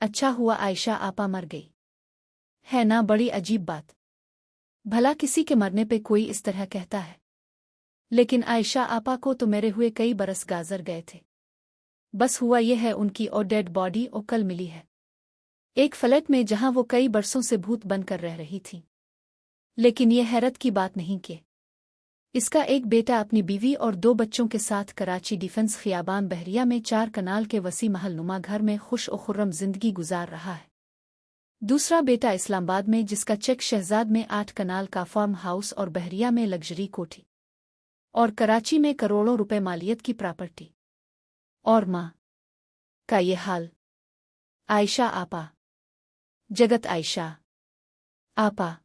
अच्छा हुआ आयशा आपा मर गई। है ना बड़ी अजीब बात। भला किसी के मरने पे कोई इस तरह कहता है। लेकिन आयशा आपा को तो मेरे हुए कई बरस गाजर गए थे। बस हुआ यह है उनकी और डेड बॉडी और कल मिली है एक फ्लैट में जहां वो कई बरसों से भूत बनकर रह रही थी। लेकिन ये हैरत की बात नहीं कि इसका एक बेटा अपनी बीवी और 2 बच्चों के साथ कराची डिफेंस खियाबान बहरिया में 4 कनाल के वसी महलनुमा घर में खुश और खुर्रम जिंदगी गुजार रहा है। दूसरा बेटा इस्लामाबाद में जिसका चेक शहजाद में 8 कनाल का फार्म हाउस और बहरिया में लग्जरी कोठी और कराची में करोड़ों रुपए मालियत की प्रॉपर्टी। और माँ का ये हाल। आयशा आपा। जगत आयशा आपा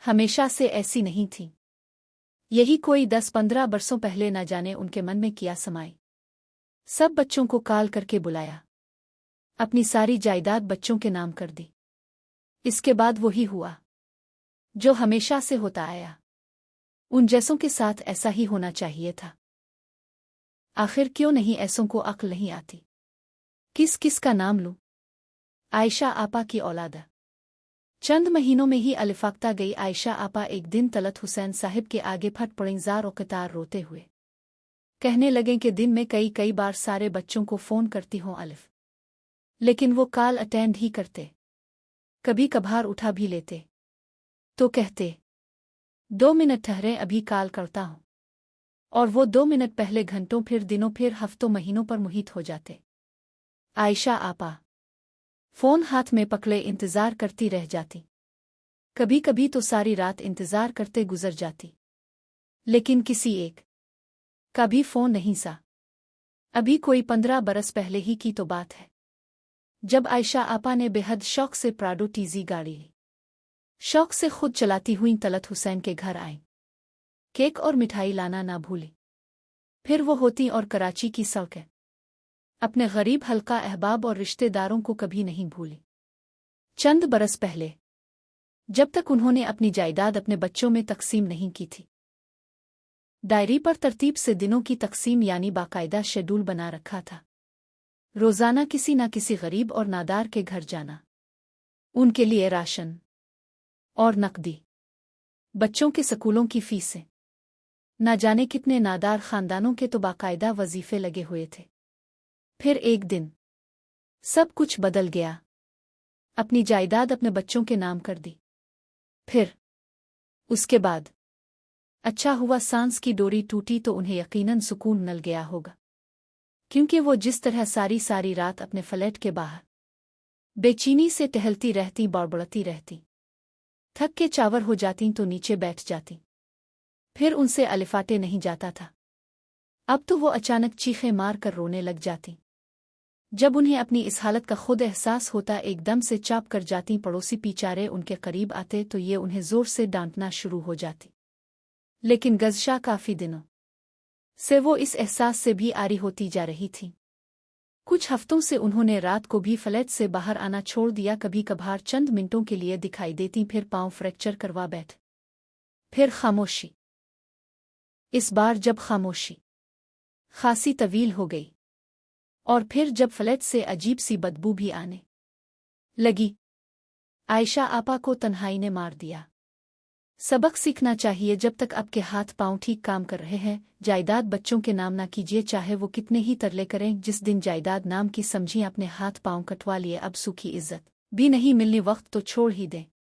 हमेशा से ऐसी नहीं थी। यही कोई 10-15 बरसों पहले न जाने उनके मन में किया समाई। सब बच्चों को कॉल करके बुलाया। अपनी सारी जायदाद बच्चों के नाम कर दी। इसके बाद वही हुआ जो हमेशा से होता आया। उन जैसों के साथ ऐसा ही होना चाहिए था। आखिर क्यों नहीं ऐसों को अक्ल नहीं आती। किस किस का नाम लूं। आयशा आपा की औलाद। चंद महीनों में ही अलिफाख्ता गई आयशा आपा एक दिन तलत हुसैन साहिब के आगे फट पड़ीं जार और कतार रोते हुए। कहने लगें कि दिन में कई बार सारे बच्चों को फ़ोन करती हों अलिफ। लेकिन वो कॉल अटेंड ही करते। कभी कभार उठा भी लेते तो कहते 2 मिनट ठहरे अभी कॉल करता हूं। और वो 2 मिनट पहले घंटों फिर दिनों फिर हफ्तों महीनों पर मुहित हो जाते। आयशा आपा फ़ोन हाथ में पकड़े इंतज़ार करती रह जाती। कभी कभी तो सारी रात इंतज़ार करते गुजर जाती। लेकिन किसी एक का भी फ़ोन नहीं सा। अभी कोई 15 बरस पहले ही की तो बात है जब आयशा आपा ने बेहद शौक से प्राडो टीजी गाड़ी ली। शौक से खुद चलाती हुई तलत हुसैन के घर आईं। केक और मिठाई लाना ना भूली। फिर वो होती और कराची की सड़कें अपने गरीब हल्का अहबाब और रिश्तेदारों को कभी नहीं भूली। चंद बरस पहले जब तक उन्होंने अपनी जायदाद अपने बच्चों में तकसीम नहीं की थी। डायरी पर तरतीब से दिनों की तकसीम यानी बाकायदा शेड्यूल बना रखा था। रोज़ाना किसी न किसी गरीब और नादार के घर जाना। उनके लिए राशन और नकदी। बच्चों के स्कूलों की फीसें। न जाने कितने नादार खानदानों के तो बाकायदा वजीफे लगे हुए थे। फिर एक दिन सब कुछ बदल गया। अपनी जायदाद अपने बच्चों के नाम कर दी। फिर उसके बाद अच्छा हुआ सांस की डोरी टूटी तो उन्हें यकीनन सुकून मिल गया होगा। क्योंकि वो जिस तरह सारी रात अपने फ्लैट के बाहर बेचैनी से टहलती रहती बड़बड़ती रहती। थक के चावर हो जाती तो नीचे बैठ जाती। फिर उनसे अलिफाटे नहीं जाता था। अब तो वो अचानक चीखें मार कर रोने लग जाती। जब उन्हें अपनी इस हालत का खुद एहसास होता एकदम से चाप कर जाती। पड़ोसी पीचारे उनके करीब आते तो ये उन्हें जोर से डांटना शुरू हो जाती। लेकिन गज़शा काफ़ी दिनों से वो इस एहसास से भी आरी होती जा रही थी। कुछ हफ्तों से उन्होंने रात को भी फ्लैट से बाहर आना छोड़ दिया। कभी कभार चंद मिनटों के लिए दिखाई देती फिर पांव फ्रैक्चर करवा बैठ। फिर खामोशी। इस बार जब खामोशी खासी तवील हो गई और फिर जब फ्लैट से अजीब सी बदबू भी आने लगी। आयशा आपा को तन्हाई ने मार दिया। सबक सीखना चाहिए जब तक आपके हाथ पांव ठीक काम कर रहे हैं। जायदाद बच्चों के नाम ना कीजिए चाहे वो कितने ही तरले करें। जिस दिन जायदाद नाम की समझी अपने हाथ पांव कटवा लिए अब सूखी इज्जत भी नहीं मिलनी। वक्त तो छोड़ ही दें।